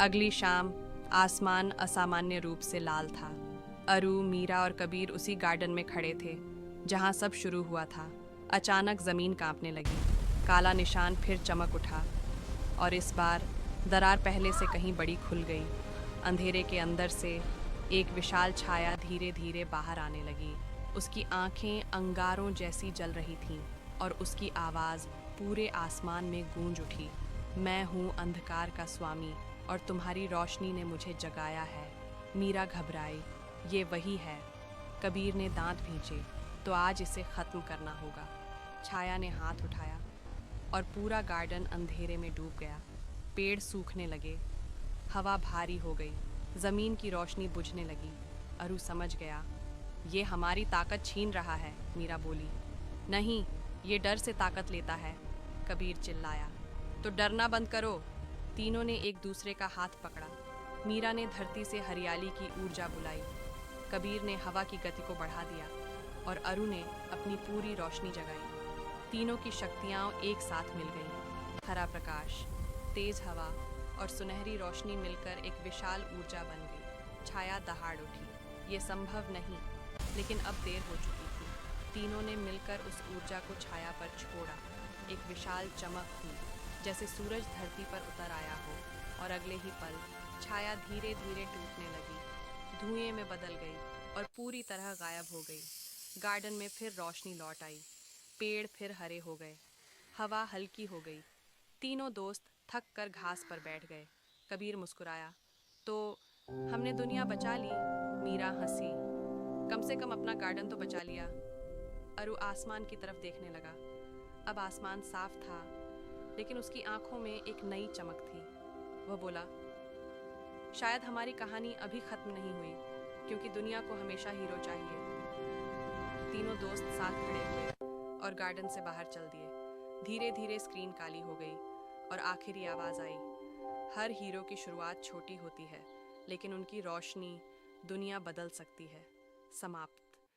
अगली शाम आसमान असामान्य रूप से लाल था। अरु, मीरा और कबीर उसी गार्डन में खड़े थे जहां सब शुरू हुआ था। अचानक जमीन कांपने लगी, काला निशान फिर चमक उठा और इस बार दरार पहले से कहीं बड़ी खुल गई। अंधेरे के अंदर से एक विशाल छाया धीरे धीरे बाहर आने लगी। उसकी आंखें अंगारों जैसी जल रही थीं और उसकी आवाज़ पूरे आसमान में गूंज उठी। मैं हूँ अंधकार का स्वामी और तुम्हारी रोशनी ने मुझे जगाया है। मीरा घबराई, ये वही है। कबीर ने दांत भींचे, तो आज इसे ख़त्म करना होगा। छाया ने हाथ उठाया और पूरा गार्डन अंधेरे में डूब गया। पेड़ सूखने लगे, हवा भारी हो गई, ज़मीन की रोशनी बुझने लगी। अरु समझ गया, ये हमारी ताकत छीन रहा है। मीरा बोली, नहीं, ये डर से ताकत लेता है। कबीर चिल्लाया, तो डरना बंद करो। तीनों ने एक दूसरे का हाथ पकड़ा। मीरा ने धरती से हरियाली की ऊर्जा बुलाई, कबीर ने हवा की गति को बढ़ा दिया और अरु ने अपनी पूरी रोशनी जगाई। तीनों की शक्तियाँ एक साथ मिल गईं। हरा प्रकाश, तेज हवा और सुनहरी रोशनी मिलकर एक विशाल ऊर्जा बन गई। छाया दहाड़ उठी, ये संभव नहीं, लेकिन अब देर हो चुकी थी। तीनों ने मिलकर उस ऊर्जा को छाया पर छोड़ा। एक विशाल चमक हुई, जैसे सूरज धरती पर उतर आया हो, और अगले ही पल छाया धीरे धीरे टूटने लगी, धुएं में बदल गई और पूरी तरह गायब हो गई। गार्डन में फिर रोशनी लौट आई, पेड़ फिर हरे हो गए, हवा हल्की हो गई। तीनों दोस्त थक कर घास पर बैठ गए। कबीर मुस्कुराया, तो हमने दुनिया बचा ली। मीरा हंसी, कम से कम अपना गार्डन तो बचा लिया। अरु आसमान की तरफ देखने लगा। अब आसमान साफ था, लेकिन उसकी आंखों में एक नई चमक थी। वह बोला, शायद हमारी कहानी अभी खत्म नहीं हुई, क्योंकि दुनिया को हमेशा हीरो चाहिए। तीनों दोस्त साथ खड़े हुए और गार्डन से बाहर चल दिए। धीरे धीरे स्क्रीन काली हो गई और आखिरी आवाज आई, हर हीरो की शुरुआत छोटी होती है, लेकिन उनकी रोशनी दुनिया बदल सकती है। समाप्त।